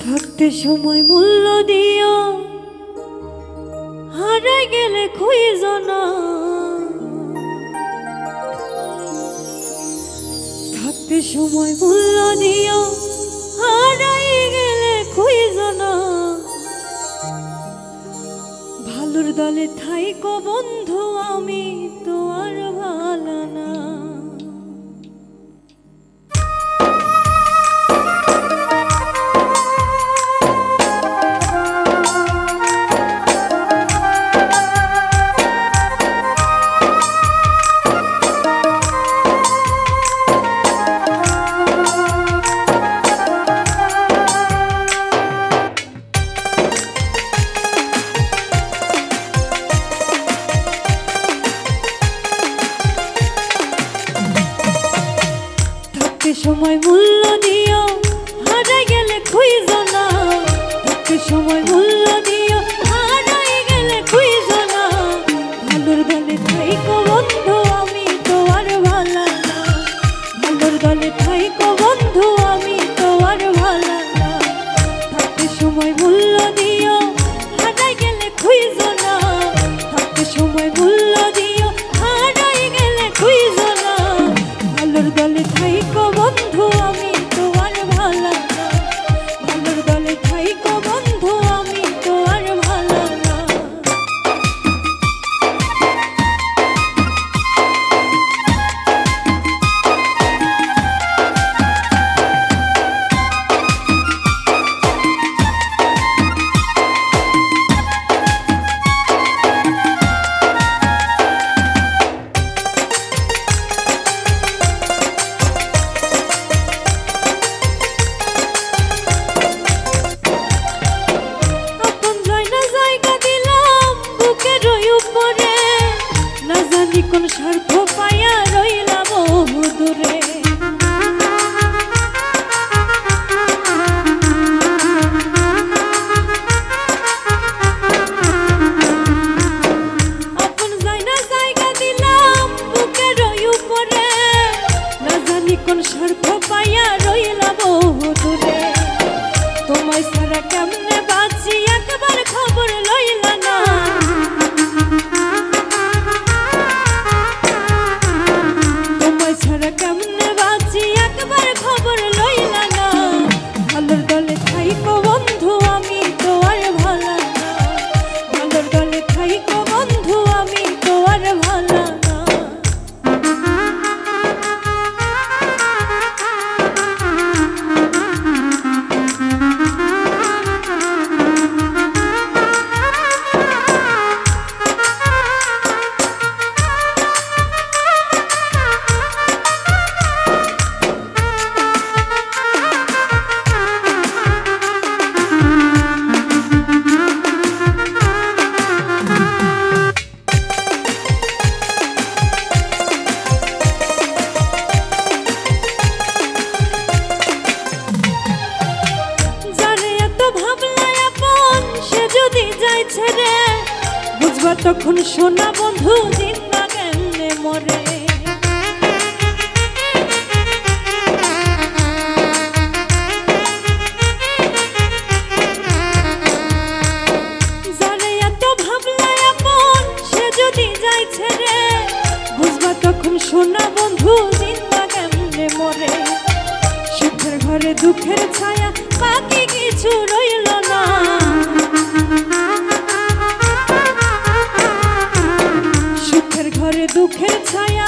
থাকতে সময় মূল্য দিও, হারাই গেলে খুঁজো না। থাকতে সময় মূল্য দিও, হারাই গেলে খুঁজো না। ভালোর দলে থাইকো বন্ধু, আমি তো আর ভালো না। সময় মূল্য দিও, হারাই গেলে খুঁজো না। থাকতে সময় মূল্য দিও, হারাই গেলে খুঁজো না। ভালোর দলে থাইকো বন্ধু, আমি তো আর ভালো না। ভালোর দলে থাইকো বন্ধু, আমি তো আর ভালো না। থাকতে সময় মূল্য দিও, হারাই গেলে খুঁজো না। থাকতে সময় মূল্য দিও, হারাই গেলে খুঁজো না। ভালোর দলে থাইকো বন্ধু, আমি তো আর ভালো না। ভালোর দলে থাইকো বন্ধু, আমি তো আর ভালো না। কোন স্বার্থ পাইয়া রইলাম বহু দূরে। আপন জায়না জায়গা দিলাম বুকের উপরে, না জানি কোন স্বার্থ পাইয়া রইলাম বহু দূরে। তোমায় ছাড়া কেমনে বাঁচি, একবার খবর লইলা না। কেমনে বাঁচি, একবার খবর লইলা না। ভালোর দলে থাইকো বন্ধু, আমি তো আর ভালো না। ভালোর দলে থাইকো বন্ধু, আমি তো আর ভালো না। ছেড়ে বুঝবা তখন সোনা বন্ধু, জিন্দা কেমনে মরে। যারে এত ভাবলা আপন, সে যদি যায় ছেড়ে বুঝবা তখন সোনা বন্ধু, জিন্দা কেমনে মরে। সুখের ঘরে দুঃখের ছায়া, বাকি কিছু রইল না। ঘরে দুঃখের ছায়া,